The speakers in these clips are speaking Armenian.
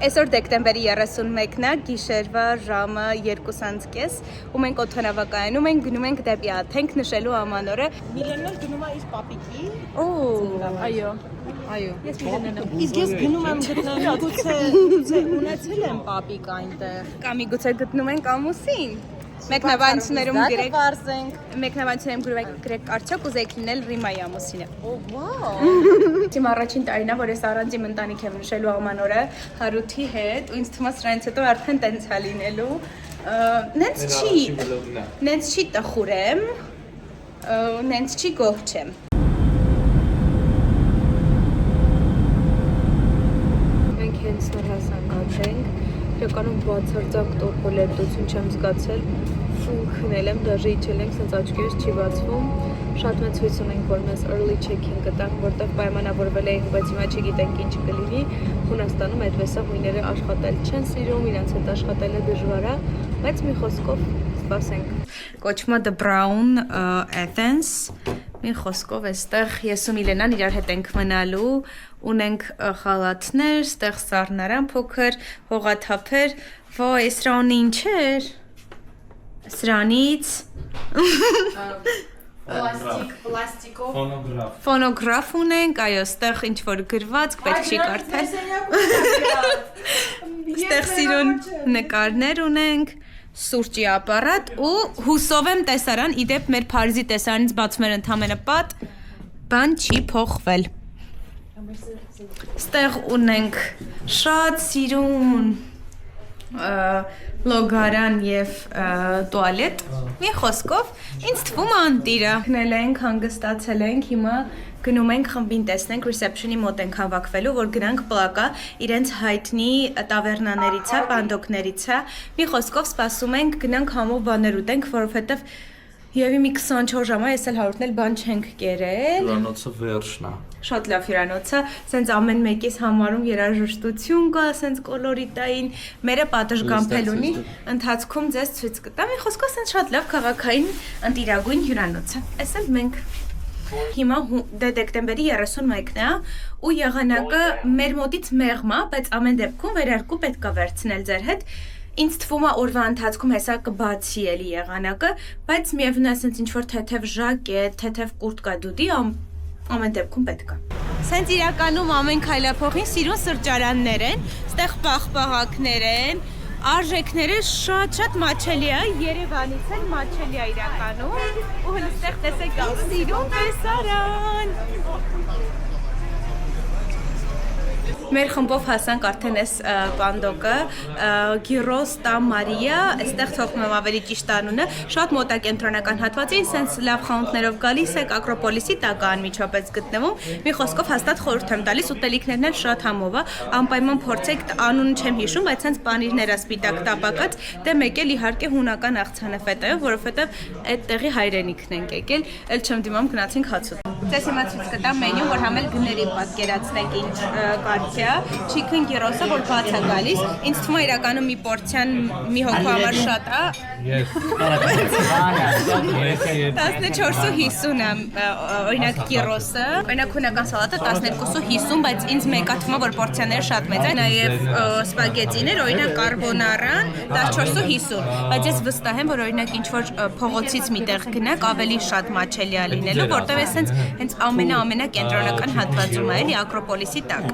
Այսօր դեկտեմբերի 31-ն է, գիշերվա ժամը 2:30 ու մենք օդանավակայանում ենք գնում ենք դեպի Աթենք նշելու ամանորը։ Միլենն էլ գնում է իր պապիկի։ Այո։ Ես Միլենն եմ։ Իսկ ես գնում եմ գտնելու գուցե ունեցել եմ պապիկ այնտեղ։ Կամ միգուցե գտնում ենք ամուսին։ Մեկնաբանություններում գրեք արդյոք ուզեիք լինել Ռիմայի ամուսինը։ Վաու։ Իմ առաջին տարին է, որ ես առանց իմ ընտանիք եմ նշելու ամանորը Հարութի հետ, ու ինձ թվում է սրանից հետո արդեն տենց է լինելու։ Նենց չի տխուր եմ, նենց չի գոհ չեմ։ Մենք հենց նոր հասանք ենք, իրականում բացարձակ տորպոլետություն չեմ զգացել, խնել եմ, դաժե իջել ենք, սենց աչքերս չի բացվում, շատ մեծ հույս ունենք, որ մեզ early check-in կտանք, որտեղ պայմանավորվել էինք, բայց հիմա չգիտենք ինչ կլինի, Հունաստանում այդպես է, հույները աշխատել չեն սիրում, իրենց հետ աշխատելը դժվար է, բայց մի խոսքով սպասենք։ Կոչվում է The Brown Athens, մի խոսքով էստեղ ես ու Միլենան իրար հետ ենք մնալու, ունենք խալաթներ, ստեղ սառնարան փոքր, հողաթափեր, ոյ, սրանին ինչ էր, սրանից, պլաստիկով, ֆոնոգրաֆ ունենք, այո, ստեղ ինչ-որ գրվածք, պետք չի կարդալ, ստեղ սիրուն նկարներ ունենք, սուրճի ապարատ ու հուսով եմ տեսարան, իդեպ մեր Փարիզի տեսարանից բացում էր ընդամենը պատ, բան չի փոխվել։ Ստեղ ունենք շատ սիրուն լոգարան և տուալետ, մի խոսքով, ինձ թվում անտիրա։ Քնել ենք, հանգստացել ենք, հիմա գնում ենք խմբին տեսնենք, reception-ի մոտ ենք հավաքվելու, որ գնանք պլակա, իրենց հայտնի տավերնաներից է, պանդոկներից է, մի խոսքով սպասում ենք, գնանք համով բաներ ուտենք, որովհետև Եվի մի 24 ժամա ես էլ հարուտնել բան չենք կերել։ Հյուրանոցը վերջն է։ Շատ լավ հյուրանոցը, սենց ամեն մեկիս համարում երաժշտություն կա, սենց կոլորիտային, մերը պատշգամփել ունի, ընթացքում ձեզ ցույց կտամ, մի խոսքով սենց շատ լավ քաղաքային ընտիրագույն հյուրանոցը։ Էս էլ մենք հիմա դեկտեմբերի 31-ն է ու եղանակը մեր մոտից մեղմ է, բայց ամեն դեպքում վերարկու պետք է վերցնել ձեր հետ։ Ինձ թվում է օրվա ընթացքում հեսա կբացի էլի եղանակը, բայց միևնույն է սենց ինչ-որ թեթև ժակետ, թեթև կուրտկա դուդի ամեն դեպքում պետք է։ Սենց իրականում ամեն քայլափոխին սիրուն սրճարաններ են, ստեղ պաղպաղակներ են, արժեքները շատ մաչելի է, Երևանից են մաչելի է իրականում, ու հենց ստեղ տեսեք սիրուն տեսարան։ Մեր խմբով հասանք արդեն այս պանդոկը, Գիրոս տա Մարիա, այստեղ թողնում եմ ավելի ճիշտ անունը, շատ մոտ է կենտրոնական հատվածին, սենց լավ խանութներով գալիս եք, Ակրոպոլիսի տակ անմիջապես գտնվում, մի խոսքով հաստատ խորհուրդ եմ տալիս, ուտելիքներն էլ շատ համով է, անպայման փորձեք, անունը չեմ հիշում, բայց սենց պանիրները սպիտակ տապակած, դե մեկ էլ իհարկե հունական աղցանը ֆետայով, որովհետև այդտեղի հայրենիքն ենք եկել, էլ չեմ դիմամ գնացինք հաց ուտել։ Ձեզ հիմա ցույց կտամ մենյու, որ համել գների պատկերացնեք ինչ կարգ է, Chicken gyros-ը, որ բաց է գալիս, ինձ թվում է իրականում մի պորցիան մի հոգու համար շատ է։ 14.50 է օրինակ gyros-ը, օրինակ հունական սալատը 12.50, բայց ինձ մեկա թվում է, որ պորցիաները շատ մեծ են, նաև սպագետիներ, օրինակ կարբոնարան 14.50, բայց ես վստահ եմ, որ օրինակ ինչ-որ փողոցից միտեղ գնաք, ավելի շատ մաչելի է լինելու, որտեղ ես հենց ամենա-կենտրոնական հատվածում է, էլի Ակրոպոլիսի տակ։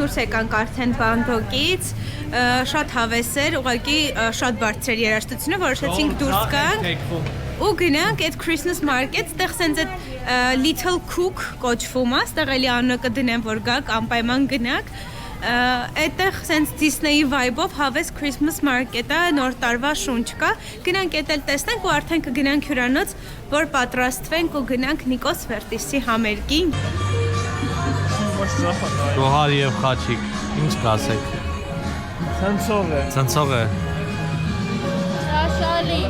Դուրս եկանք արդեն պանդոկից, շատ հավես էր, ուղղակի շատ բարձր էր երաժշտությունը, որոշեցինք դուրս գանք ու գնանք այդ Christmas market, ստեղ սենց այդ Little Cook կոչվում է, ստեղ էլի անունը կդնեմ, որ գաք, անպայման գնաք, այդտեղ սենց Disney-ի vibe-ով հավես Christmas market-ը, նոր տարվա շունչ կա, գնանք էդ էլ տեսնենք ու արդեն կգնանք հյուրանոց, որ պատրաստվենք ու գնանք Նիկոս Ֆերտիսի համերգին։ Գոհար և խաչիկ, ինչ կասեք։ Ցնցող է։ Շաշալի։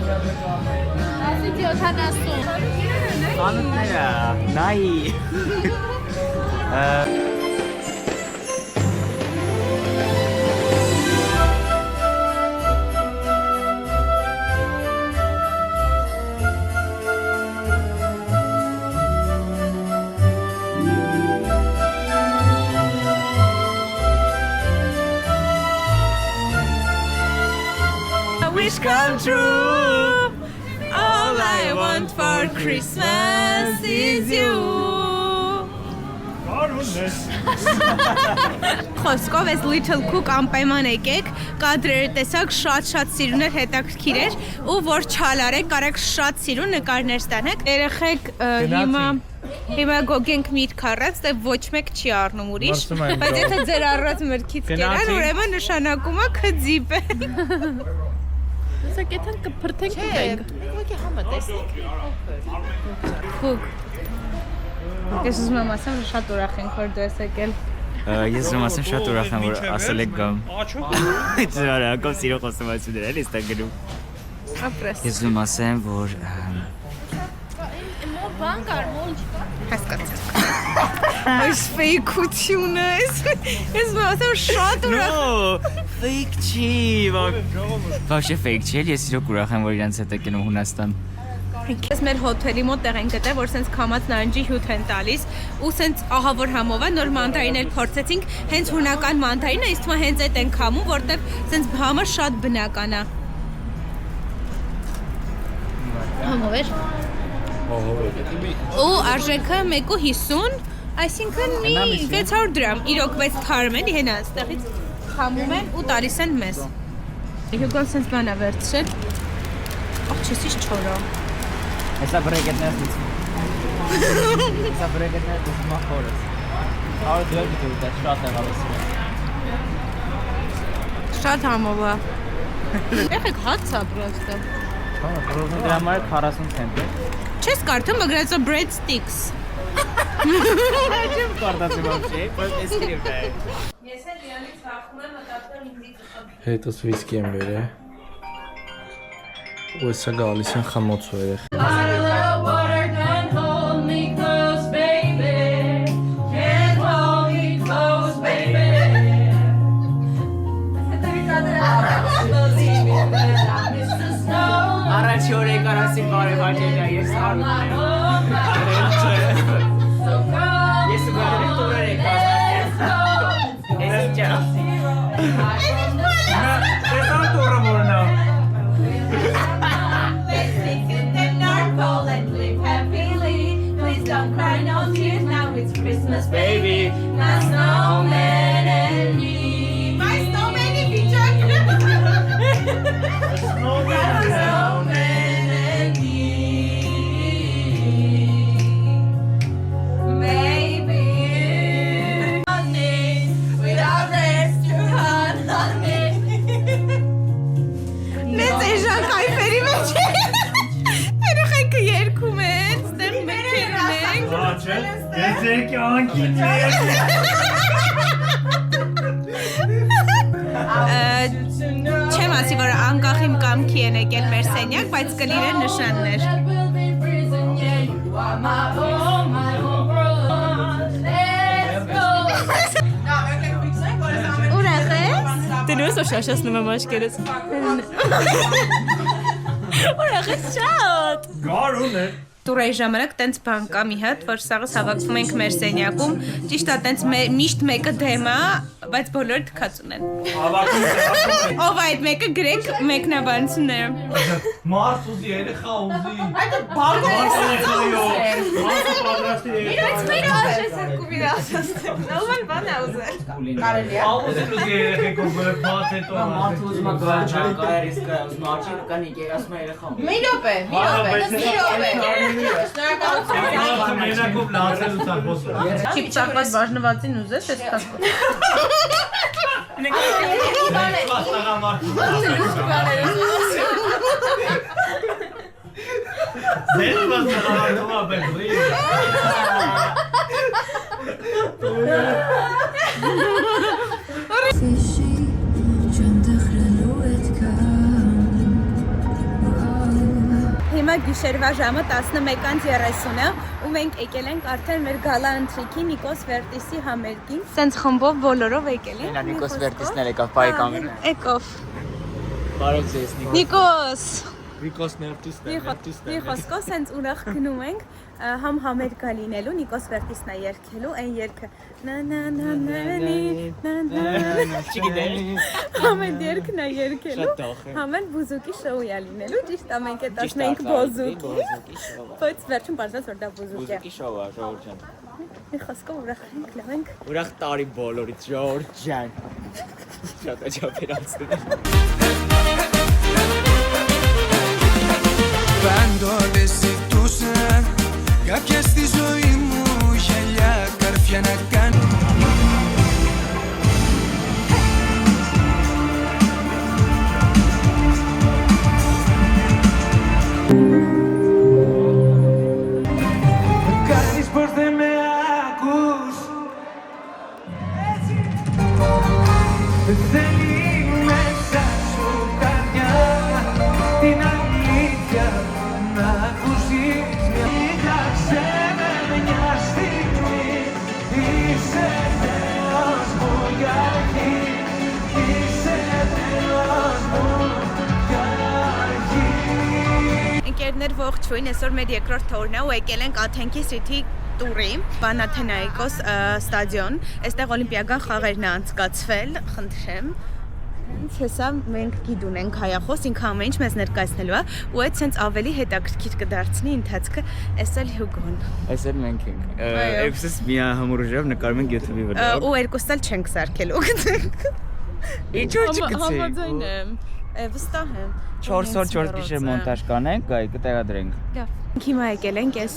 Ասիցի 70։ Խանութները, նայի։ Wish come true. All I want for Christmas is you. Խոսքով էս Little Cook անպայման եկեք, կադրերը տեսակ շատ սիրուն էր, հետաքրքիր էր ու որ չալարեք, կարեք շատ սիրուն նկարներ ստանաք։ Երեխեք հիմա գոգենք միտք առած, դե ոչ մեկ չի առնում ուրիշ, բայց եթե ձեր առած մրգից կերան, ուրեմն նշանակում է քձիպ է։ Սա կեթան կփրթենք ուտենք։ Ուղղակի համը տեսնենք։ Cook։ Ես ուզում եմ ասեմ, որ շատ ուրախ ենք, որ դու ես եկել։ Ես ուզում ասեմ շատ ուրախ եմ, որ ասել եք գամ։ Ծրարակով սիրո խոստովանություններ են ստա գնում։ Ապրես։ Ես ուզում ասեմ, որ Բան կար, մոլ չկա։ Հասկացա։ Այս ֆեյքությունը, ես ասեմ շատ ուրախ։ No, fake չի, вообще fake չի, ես իրոք ուրախ եմ, որ իրանց հետ եք գնում Հունաստան։ Ես մեր հոթելի մոտ տեղ ենք գտել, որ սենց քամած նարնջի հյութ են տալիս ու սենց ահավոր համով է, նոր մանդարին էլ փորձեցինք, հենց հունական մանդարինը, իսկ թվում է հենց այդ են քամում, որտեվ սենց համը շատ բնական է։ Համով էր։ Ու արժեքը 1.50, այսինքն մի 600 դրամ, իրոք, բայց թարմ են, հենա ստեղից քամում են ու տալիս են մեզ։ Հյուգոն սենց բան է վերցրել։ Ախ, չեսից չորա։ Հեսա բրեգետներ դիցում։ Հեսա բրեգետներ դիցում ախորս։ Արդ դրակ դու դա շատ է հավեսում։ Շատ համով է։ Եղեք հաց է պրոստը։ Հա, դրա համար 40 ցենտ է։ Չես կարդում, մգրացո bread sticks։ Չեմ կարդացի вообще, բայց էս կերպ է։ Ես էլ իրանից վախում եմ մտածել ինձից խփի։ Հետոց վիսկի եմ վերել։ Ու սա գալիս են խմոցու երեխ։ Առաջի օրը կարասին բարև աջելա, ես արում եմ։ Ես ու գարել եմ տուրեր եք ասում։ Ես իջա։ Ես ան տուրը մորնա։ Christmas, baby, my snowman and me. My snowman and me, Jack. Snowman and me. Baby, honey, without restaurant, honey. Մեծ էժան կայֆերի մեջ է։ Երեխեքը երգում են, ստեղ մեկերն ենք։ Ես եկի անկին մեր։ Չեմ ասի, որ անկախ իմ կամքի են եկել մեր սենյակ, բայց կլիրեն նշաններ։ Ուրախ ես։ Դնուս ու շաշացնում եմ աչքերս։ Ուրախ ես շատ։ Գարուն է։ Տուրայի ժամանակ տենց բան կա մի հատ, որ սաղս հավաքվում ենք մեր սենյակում, ճիշտ է տենց միշտ մեկը դեմ է, բայց բոլորը թքած ունեն։ Ով այդ մեկը գրեք մեկնաբանությունները։ Մարդ ուզի, երեխա ուզի։ Այդ բարգոս Մարդը պատրաստ է։ Իրաց մեր ասես կուբիրա ասես։ Նորմալ բան է ուզել։ Կարելի է։ Աղուզի ուզի երեխեքով բաց հետո։ Մարդ ուզում է գաչակայր, իսկ ուզում աչի կանի ասում է երեխա։ Մի րոպե։ Շնորհակալություն։ Մենակով լացել ու ծախոսը։ Չիպչակված բաժնվածին ուզես, ես կասկոտ։ Ձեր բացառատում ապել ռի։ Հիմա գիշերվա ժամը 11:30-ը ու մենք եկել ենք արդեն մեր գալա ընթրիքի Նիկոս Վերտիսի համերգին։ Սենց խմբով բոլորով եկել ենք։ Նա Նիկոս Վերտիսն էլ եկավ, բայ կամերան։ Եկով։ Բարև ձեզ Նիկոս։ Նիկոս Վերտիսն Մի խոսքով սենց ուրախ գնում ենք համ համերգա լինելու Նիկոս Վերտիսն է երգելու այն երգը նա նա նա նա համեն երգն է երգելու համեն բուզուկի շոու է լինելու ճիշտ է մենք այդ ասենք բոզուկի բայց վերջում բարձրաց որ դա բուզուկ է Բուզուկի շոու է Ժորժ ջան մի խոսքով ուրախ ենք լավ ենք Ուրախ տարի բոլորից Ժորժ ջան Շատ աճապերացնում Πάντολες ζητούσαν κάποια στη ζωή μου γυαλιά καρφιά να κάνω Κάνεις πως δεν με ακούς Δεν θέλει μέσα σου καρδιά την αλήθεια να ακούσεις μια Κοίταξε με μια στιγμή Είσαι τέλος μου για αρχή Είσαι τέλος μου για αρχή Ընկերներ ողջույն, այսօր մեր երկրորդ թորն է ու եկել ենք Աթենքի City տուրի, Պանաթենայիկոս ստադիոն, այստեղ օլիմպիական խաղերն է անցկացվել, խնդրեմ։ Հենց հեսա մենք գիդուն ենք հայախոս, ինքը ամեն ինչ մեզ ներկայացնելու է ու այդ սենց ավելի հետաքրքիր կդարձնի ընթացքը, էս էլ Հյուգոն։ Այս էլ մենք ենք։ Էքսես մի համուրժով նկարում ենք YouTube-ի վրա։ Ու երկուսն էլ չենք սարքելու։ Ինչու՞ չգցի։ Համաձայն եմ, վստահ եմ։ 4x4 գիշեր մոնտաժ կանենք, գայ կտեղադրենք։ Լավ։ Հիմա եկել ենք այս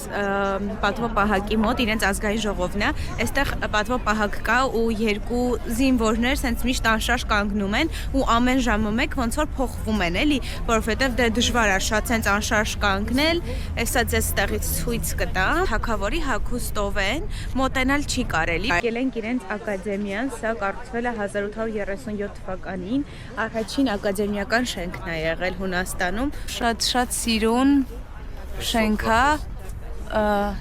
պատվոպահակի մոտ, իրենց ազգային ժողովն է, այստեղ պատվոպահակ կա ու երկու զինվորներ սենց միշտ անշարժ կանգնում են ու ամեն ժամը մեկ ոնց որ փոխվում են էլի, որովհետև դե դժվար է շատ սենց անշարժ կանգնել, այսա ձեզ ստեղից ցույց կտա, թագավորի հագուստով են, մոտենալ չի կարելի։ Եկել ենք իրենց ակադեմիան, սա կառուցվել է 1837 թվականին, առաջին ակադեմիական շենքն է եղել Հունաստանում, շատ սիրուն շենքա,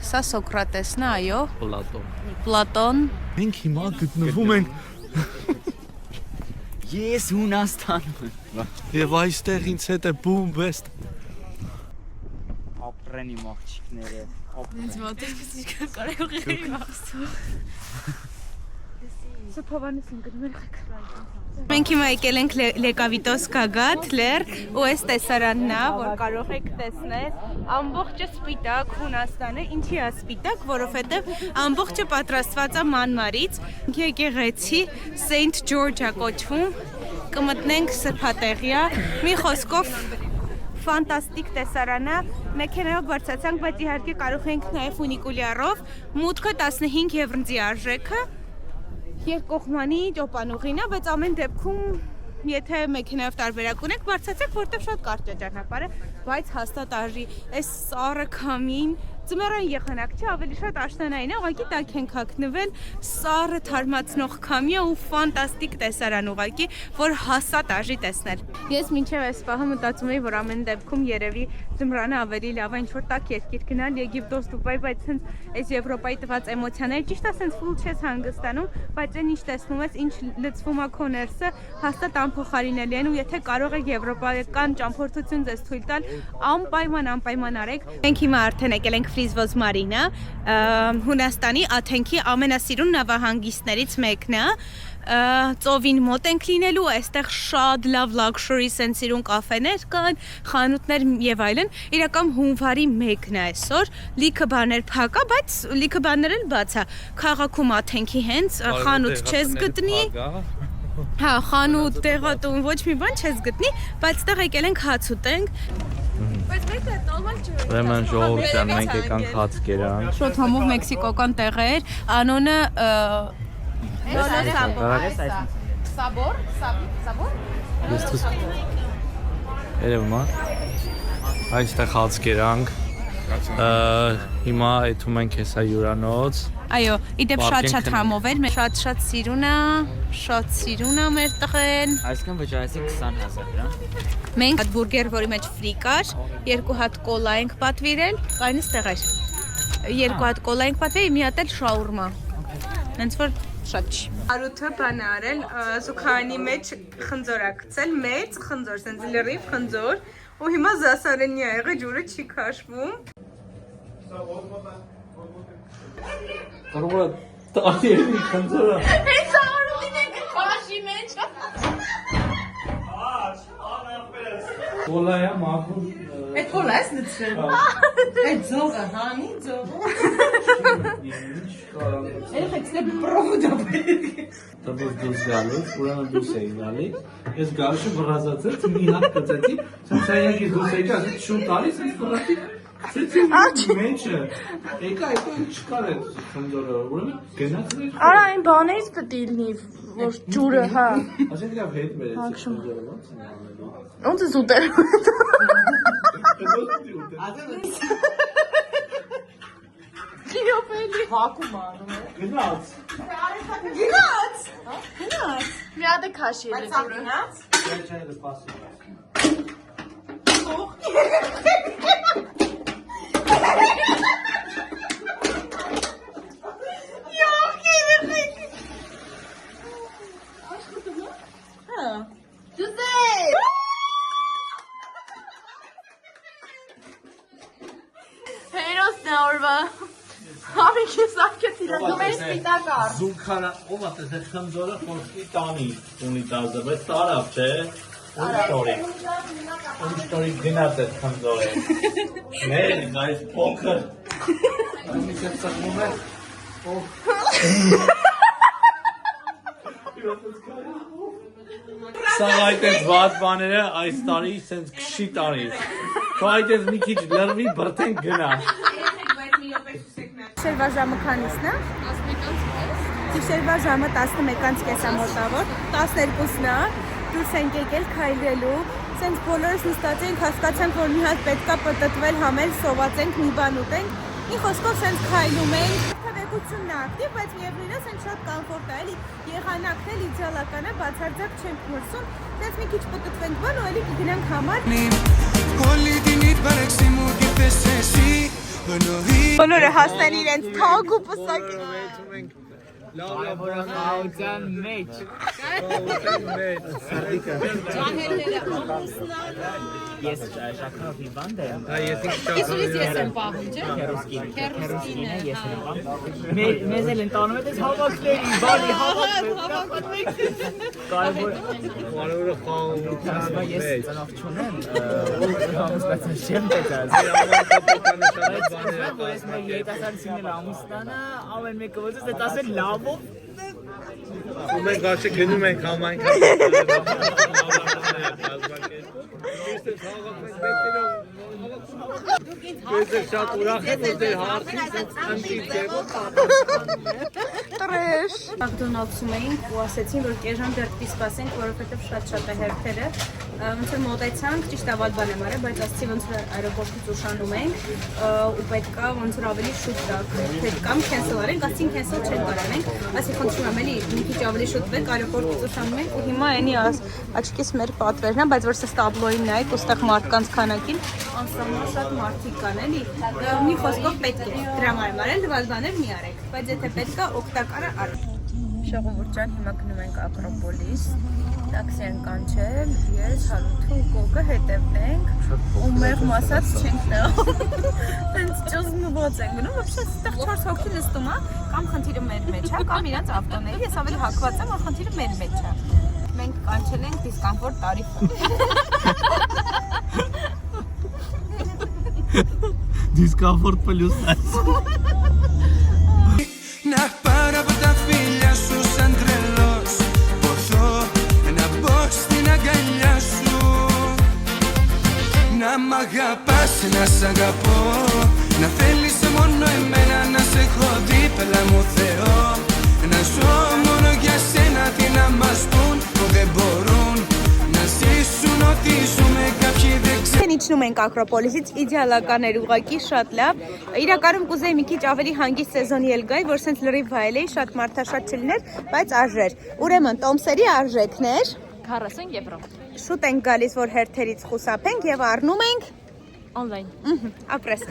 սա Սոկրատեսն է, այո։ Պլատոն։ Մենք հիմա գտնվում ենք Ես Հունաստանում եւ այստեղ ինձ հետ է boom best Ապրենի մաղջիկները Ինձ մոտեցիք կարող եք ասու։ Սփովանես ընկնում եք։ Մենք հիմա եկել ենք Լեկավիտոս Գագաթ լեր ու այս տեսարանն է, որ կարող եք տեսնել ամբողջը սպիտակ Հունաստանը, ինչի է սպիտակ, որովհետև ամբողջը պատրաստված է մանմարից, եկեղեցի Saint George-ա կոչվում, կմտնենք սրբատեղիա, մի խոսքով ֆանտաստիկ տեսարանը, մեքենայով բարձրացանք, բայց իհարկե կարող ենք նաև ֆունիկուլյարով, մուտքը 15 եվրոյի արժեքը երկկողմանի ճոպանուղին է, բայց ամեն դեպքում եթե մեքենայով տարբերակ ունեք, բարձրացեք, որտեղ շատ կարճ է ճանապարհը, բայց հաստատ արժի։ Այս սառը քամին, ձմեռային եղանակ չի, ավելի շատ աշնանային է, ուղղակի տակ ենք հագնվել, սառը թարմացնող քամի ու ֆանտաստիկ տեսարան ուղղակի, որ հաստատ արժի տեսնել։ Ես մինչև այս պահը մտածում էի, որ ամեն դեպքում երևի ձմռանը ավելի լավ է, ինչ որ տակ երկիր գնալ, Եգիպտոս, Դուբայ, բայց հենց այս Եվրոպայի տված էմոցիաները ճիշտ է, հենց ֆուլ չես հանգստանում, բայց այն ինչ տեսնում ես, ինչ լցվում է քո ներսը, հաստատ անփոխարինելի են ու եթե կարող եք եվրոպական ճամփորդություն ձեզ թույլ տալ, անպայման արեք։ Մենք հիմա արդեն եկել ենք Ֆրիզվոզ Մարինա, Հունաստանի Աթենքի ամենասիրուն նավահանգիստներից մեկն է։ Ծովին մոտ ենք լինելու, այստեղ շատ լավ luxury սենսիրուն կաֆեներ կան, խանութներ եւ այլն։ Իրական հունվարի 1-ն է այսօր, լիքը բաներ փակ է, բայց լիքը բաներ էլ բաց է։ Քաղաքում Աթենքի հենց խանութ չես գտնի։ Հա, խանութ, տեղատուն, ոչ մի բան չես գտնի, բայց տեղ եկել ենք հաց ուտենք։ Բայց մեկը նորմալ չէ։ Ուրեմն ժողովուրդ մենք եկանք հաց կերանք Շոտ համով մեքսիկական տեղեր, անոնը Sabor? Երևում է Այստեղ հաց կերանք Հիմա այդում ենք հեսա հյուրանոց։ Այո, իդեպ շատ համով էր, շատ սիրուն է մեր տղեն։ Այսքան վճարեցի 20,000 դրամ։ Մենք հատ բուրգեր, որի մեջ ֆրի կար, 2 հատ կոլա ենք պատվիրել, այն ստեղ էր։ 2 հատ կոլա ենք պատվիրել, մի հատ էլ շաուրմա։ Հենց որ շատ չի։ Արութը բան է արել, զուգարանի մեջ խնձոր է գցել, մեծ խնձոր, սենց լրիվ խնձոր, ու հիմա զասարենի ա եղել, ջուրը չի քաշվում։ Կարողա տալի խնձորը։ Հենց արութին ենք քաշի մեջ։ Կոլայա մաքուր։ Այդ կոլա ես նցրել։ Այդ ձողը, հանի ձողը։ Էլի պրովոդա բերեք։ Դուս դուս գալիս, ուրեմն դուս էի գալի։ Ես գալուշը վրազացեց, մի հատ կծեցի, սենսայակի դուս էի, ասեց շուն տալի, սենց վրացի, կծեցի մեջը։ Եկա չկար այդ խնձորը, ուրեմն գնացրի։ Արա այն բաներից պետք է լինի, որ ջուրը, հա։ Ասենք իրավ հետ բերեցի խնձորը, Ոնց է ուտել։ Հակում անում է։ Գնաց։ Մի հատ է քաշի էլի ջուրը։ Չայը դպասի։ Հերոսն է օրվա։ Հավիքի սարքեց իրան, դու մեր սպիտակ առ։ Զուգարա, ով է տես այդ խնձորը խորքի տանի ունիտազը, բայց տարավ, չէ։ Ուրիշ տորի գնաց այդ խնձորը։ Մեր, այս պոքր։ Այս այդ սխմում է։ Սա այդ այդ վատ բաները այս տարի սենց կշի տարի։ Քո այդ այդ մի քիչ լրվի բրտեն գնա։ Գիշերվա ժամը քանիսն է։ 11:30։ Գիշերվա ժամը 11:30 է մոտավոր, 12-ն է։ Դուրս ենք եկել քայլելու։ Սենց բոլորս նստած ենք, հասկացանք, որ մի հատ պետքա պտտվել, համել, սոված ենք, մի բան ուտենք։ Մի խոսքով սենց քայլում ենք։ Թվեկությունն է ակտիվ, բայց միևնույնն է սենց շատ կոմֆորտ է, էլի եղանակն էլ իդեալական է, բացարձակ չենք մրսում։ Սենց մի քիչ պտտվենք բան ու էլի կգնանք համար։ Όλη την ήτ παρέξη μου τι θες εσύ. Բոլորը հասնեն իրենց թագ ու պսակի։ Լավության մեջ։ Ես շաքարով հիվանդ եմ։ Ես եմ պահում, չէ՞։ Քերուսկինը ես եմ պահում։ Մեզ էլ են տանում այդ հավաքների, բանի հավաքներ։ Կարևորը խաղում Ես ծնող չունեմ, ամուսնացած չեմ պետած։ Ես մեր երիտասարդությունն ամուսնանը, ամեն մեկը ոչս է ասել լավով։ ու մենք գաշե գնում ենք համայնքան Ես շատ ուրախ եմ, որ դեր հարցից ընտիր ձևով Տրեշ։ Մակդոնալդսում էինք ու ասեցին, որ կեժան դեռ պիտի սպասենք, որովհետև շատ է հերթերը։ Ոնց որ մոտեցանք, ճիշտ ավալ բան եմ արել, բայց ասեցի ոնց որ այրոպորտից ուշանում ենք ու պետքա ոնց որ ավելի շուտ տակ, կամ քենսել արենք, ասեցին քենսել չեն կարանենք, ասի խնդրում եմ էլի մի քիչ ավելի շուտ վեք, այրոպորտից ուշանում ենք ու հիմա էնի աչքիս մեր պատվերն է, բայց որ սա տաբլոին նայեք ու ստեղ մարդկանց քանակին անսահման շատ մարդիկ կան էլի։ Մի խոսքով պետք է դրա համար արել, լավ բաներ մի արեք, բայց եթե պետք է օգտակարը արեք։ Ժողովուրդ ջան, հիմա գնում ենք Ակրոպոլիս, տաքսի են կանչել, ես Հարութը ու Կոկը հետևնենք ու մեղմ ասած չենք նայում։ Հենց ճզմված ենք գնում, вообще այստեղ 4 հոգի նստում է, կամ խնդիրը մեր մեջ է, կամ իրանց ավտոների, ես ավելի հակված եմ, որ խնդիրը մեր մեջ է։ Մենք կանչել ենք դիսկոմֆորտ տարիֆը։ Discomfort plus Να πάρω από τα φίλια σου σαν τρελός. Ποθώ να μπω στην αγκαλιά σου. Να μ' αγαπάς, να σ' αγαπώ. Να θέλεις μόνο εμένα, να σε έχω δίπλα μου Θεό. Να ζω μόνο για σένα, τι να μας πουν που δεν μπορούν. Να ζήσουν ό,τι ζούμε κάποιοι δεν ξέρουν. Իջնում ենք Ակրոպոլիսից իդեալական էր ուղղակի շատ լավ։ Իրականում կուզեի մի քիչ ավելի հանգիստ սեզոնի էլ գայի, որ սենց լրիվ վայելեի, շատ մարդաշատ չլիներ, բայց արժեր։ Ուրեմն տոմսերի արժեքներ 40 եվրո։ շուտ ենք գալիս, որ հերթերից խուսափենք եւ առնում ենք Online։ ապրես։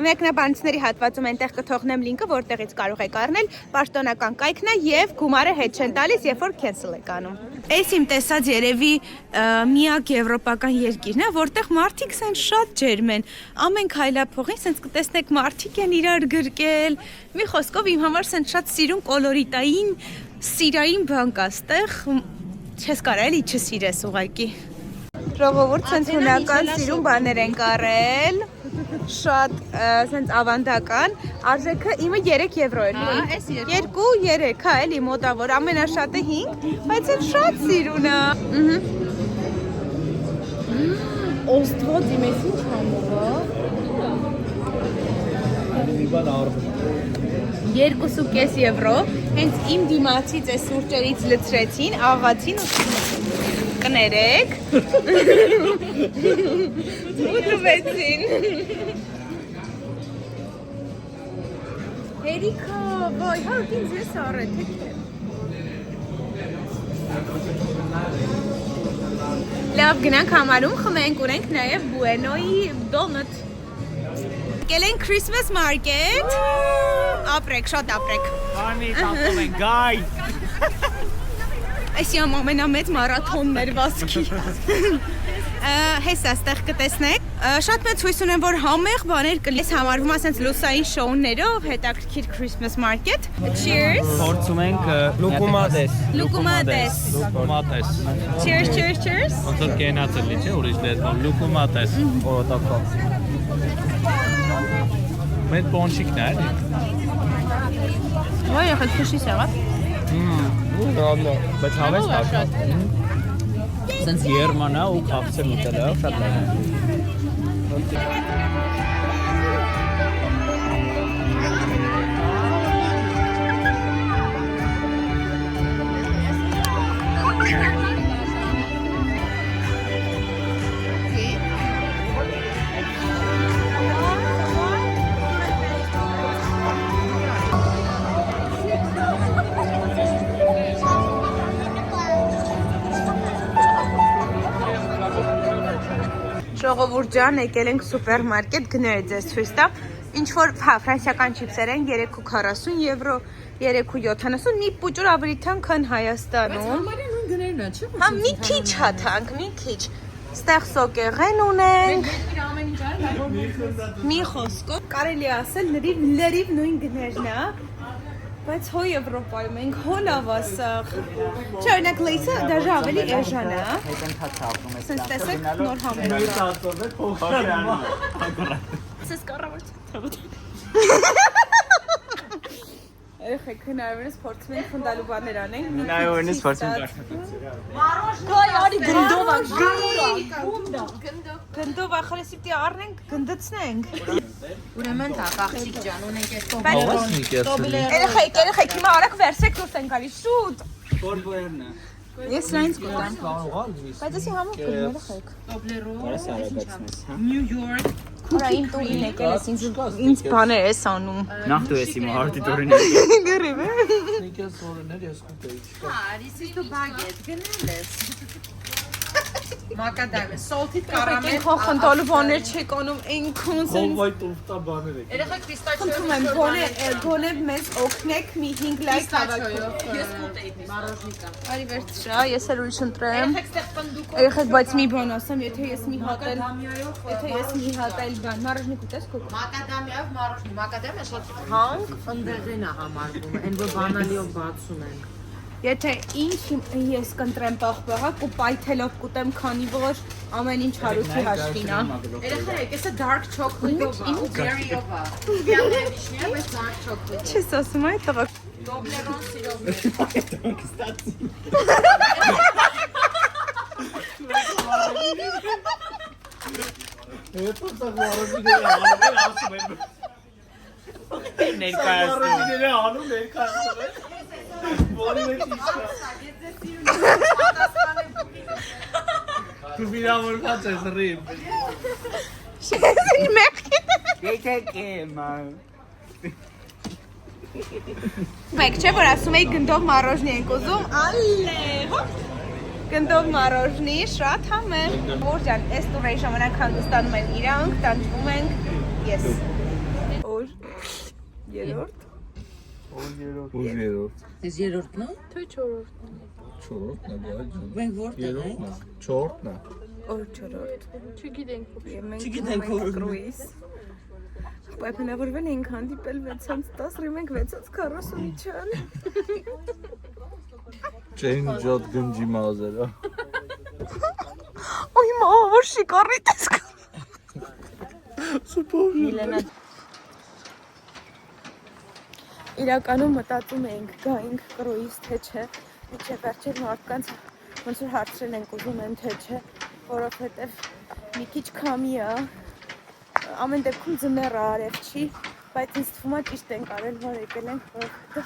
Մեկնաբանությունների հատվածում այնտեղ կթողնեմ լինքը, որտեղից կարող եք առնել, պաշտոնական կայքն է եւ գումարը հետ չեն տալիս, երբ որ cancel եք անում։ Այս իմ տեսած երևի միակ եվրոպական երկիրն է, որտեղ մարդիկ սեն շատ ջերմ են։ Ամեն քայլափողին սենց կտեսնեք մարդիկ են իրար գրկել։ Մի խոսքով իմ համար սեն շատ սիրուն կոլորիտային, սիրային բան կա ստեղ։ Չես կարա էլի չսիրես ուղղակի։ Ժողովուրդ սենց հունական սիրուն բաներ են կարել, շատ սենց ավանդական, արժեքը իմը 3 եվրո էր, 2-3, հա էլի մոտավոր, ամենաշատը 5, բայց են շատ սիրուն է։ Ոստվոց իմ ես ինչ համով է։ 2.5 եվրո, հենց իմ դիմացից է սուրճերից լցրեցին, աղացին ու կներեք, ուտվեցին։ Հերիքա, վայ, հարկ ինձ ես առետ, լավ գնանք համարում, խմենք ունենք նաև Բուենոյի դոնոտ։ Կել են Christmas market, ապրեք, շատ ապրեք։ Արմի տապում են, գայ։ Այս իմ ամենամեծ մարաթոններ վասկի։ Հեսա ստեղ կտեսնեք։ Շատ մեծ հույս ունեմ, որ համեղ բաներ կլես համարվում ասենց լուսային շոուներով, հետաքրքիր Christmas market։ Cheers։ Փորձում ենք լուկումատես։ Լուկումատես։ Լուկումատես։ Cheers, cheers, cheers։ Ոնց որ կենացը լի չէ, ուրիշ լեզվով լուկումատես։ Օտոկո։ Մեծ պոնչիկն է, էլի։ Ոայ, եղեք քշի սեղավ։ Բայց հավես հաշատ։ Սենց երմանա ու կապցել ուտել է, շատ լավ է։ Ժողովուրդ ջան, եկել ենք սուպերմարկետ, գները ձեզ ցույց տամ։ Ինչ որ, հա, ֆրանսիական չիպսեր են 3.40 եվրո, 3.70, մի փոքր ավելի թանկ, քան Հայաստանում։ Համարյա նույն գներն է, չէ՞։ Հա, մի քիչ հա թանկ, մի քիչ։ Ստեղ սոկեղեն ունենք։ Մի խոսքով կարելի է ասել լրիվ նույն գներն է, բայց հո Եվրոպայում ենք, հո լավ ասախ։ Չէ, օրինակ լեյսը դաժե ավելի էժան է։ Սենց տեսեք նոր համերգ։ Սես կառավարտ։ Երեխեք հնարավորինս փորձում ենք խնդալու բաներ անենք։ Հնարավորինս փորձում ենք Գայ, արի գնդով ա, գնդով ախրես պիտի առնենք, գնդցնենք։ Ուրեմն թա, աղջիկ ջան, ունենք այս Երեխեք, հիմա արագ վերսեք դուրս են գալիս, շուտ։ Որբերն է։ Ես լայնց կտամ։ Բայց եսի համով կրում երեխեք։ Կարես արագացնես, հա։ Նյու Յորք։ Ուրա իմ տուրին եկել ես, ինձ բաներ ես անում։ Նախ դու ես իմ արդի տորին ես։ Գրիվ է։ Նիկես օրներ ես կուտեի։ Արիսի դու բագետ գնել ես։ Մակադամը, salted Կարամել caramel։ քո խնդալու բաներ չեք անում, այնքան սենց։ Հովայ տուֆտա բաներ եք։ Երեխեք պիստաչիո։ Խնդրում եմ, գոնե մեզ օգնեք մի 5 լայք հավաքել։ Ես կուտեի մարոժնիկա։ Արի վերցրա, ես էլ ուրիշ ընտրեմ։ Երեխեք ստեղ պնդուկ։ Երեխեք, բայց մի բան ասեմ, եթե ես մի հատ էլ բան, մարաժնիկ ուտես քո։ Մակադամիայով մարոժնի, մակադամիա շատ հանք ընդեղին է համարվում, այն որ բանալիով բացում են։ Եթե ինչ ես կընտրեմ պաղպաղակ ու պայթելով կուտեմ, քանի որ ամեն ինչ հարուցի հաշվին է։ Երեխեք, էսը dark chocolate-ով է, ու berry-ով է։ Բյանը վիշնի է, բայց dark chocolate։ Չես ասում այդ տղա։ Dobleron սիրով։ Հետո ծաղարոջիները անում են, ասում են։ Ներկայացնում։ Ծաղարոջիները անում ներկայացնում են։ Որի մեջ իշխա։ Դու վիրավորված ես ռիմ։ Մեկ չէ, որ ասում էի գնդով մարոժնի ենք ուզում, ալե, հոպ, գնդով մարոժնի, շատ համ է։ Որ ջան, այս տուրայի ժամանակ հանգստանում են իրանք, տանջվում ենք, ես։ Որ, երորդ։ Ես երորդն եմ։ Թե չորորդ։ Չորրորդն է, բայց Մենք որտեղ ենք։ չորրորդն է։ Որ չորորդ։ Չգիտենք Չգիտենք ով։ կրուիզ։ Պայմանավորվել ենք հանդիպել 6:10, մենք 6:40 չան։ Չեն ջոտ գնջի մազերը։ Ոյ մա, որ շիկարիտ ես կա։ Միլենա Իրականում մտածում ենք գայինք կրուիզ թե չէ, միջև վերջեր մարդկանց ոնց որ հարցրել ենք ուզում են թե չէ, որովհետև մի քիչ քամի է, ամեն դեպքում ձմեռ արև չի, բայց ինձ թվում է ճիշտ ենք արել, որ եկել ենք, որովհետև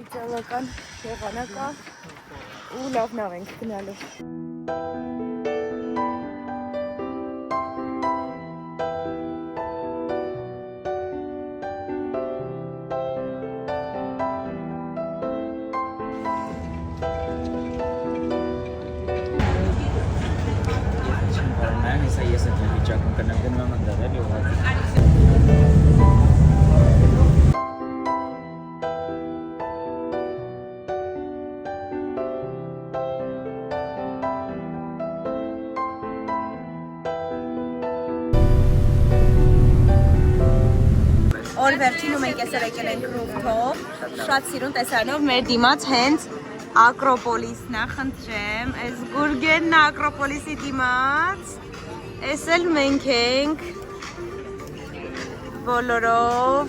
իդեալական եղանակ է ու լավ նավ ենք գնալու։ Բարնան իսա ես այդ վիճակում կնեմ ընդդել էլի ուղղակի։ Օր վերջին ու մենք այսօր եկել ենք ռուֆթոփ, շատ սիրուն տեսարանով մեր դիմաց հենց Ակրոպոլիսն է, խնդրեմ, այս Գուրգենն է Ակրոպոլիսի դիմաց, այս էլ մենք ենք բոլորով,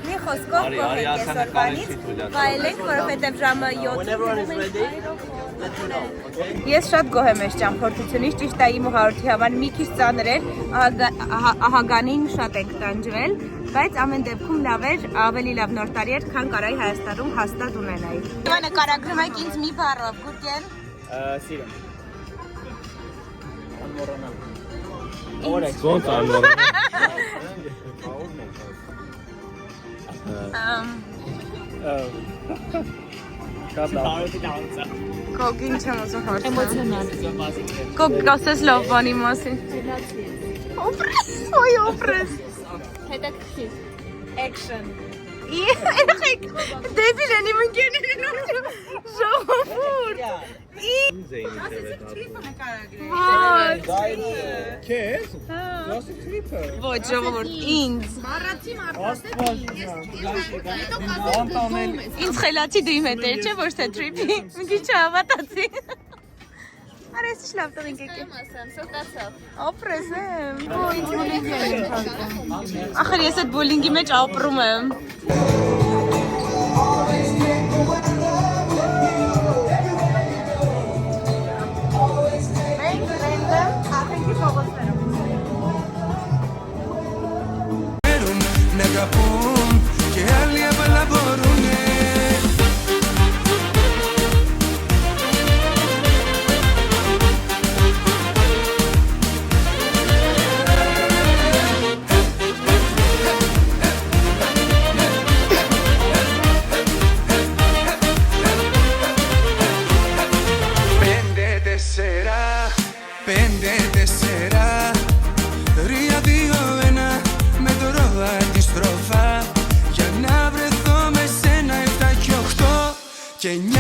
մի խոսքով կողենք այսօրվանից, վայելենք, որովհետև ժամը 7 Ես շատ գոհ եմ այս ճամփորդությունից, ճիշտ է իմ ու Հարութի համար մի քիչ ծանր էր, ահագանին շատ ենք տանջվել, բայց ամեն դեպքում լավ էր, ավելի լավ նոր տարի էր, քան կարայի Հայաստանում հաստատ ունենայի։ Հիմա նկարագրում եք ինձ մի բառով, Գուրգեն։ Սիրում։ Անմոռանալ։ Ոնց անմոռանալ։ Կոկ ինչ եմ ուզում հարցնել։ Էմոցիոնալ։ Կոկ ասես լավ բանի մասին։ Օպրես, ոյ օպրես։ Հետաքրքիր։ Action։ Երեխեք, դեբիլ են իմ ընկերներն ու ժողովուրդ։ Քեզ։ Ոչ, ժողովուրդ, ինձ։ Ինձ խելացի դու իմ հետ էր, չէ՞ ոչ թե թրիփի։ Մի քիչ չհավատացի։ Արա ես լավ տղինք եկել։ Ապրես եմ։ Ու ինձ բոլինգի եմ թալկում։ Ախր ես այդ բոլինգի մեջ ապրում եմ։ Να αγαπούν και άλλοι απλά μπορούνε. Πέντε, τέσσερα, 3, 2, 1, με το ρόδα αντιστροφά. Για να βρεθώ με σένα 7 και 8 και 9.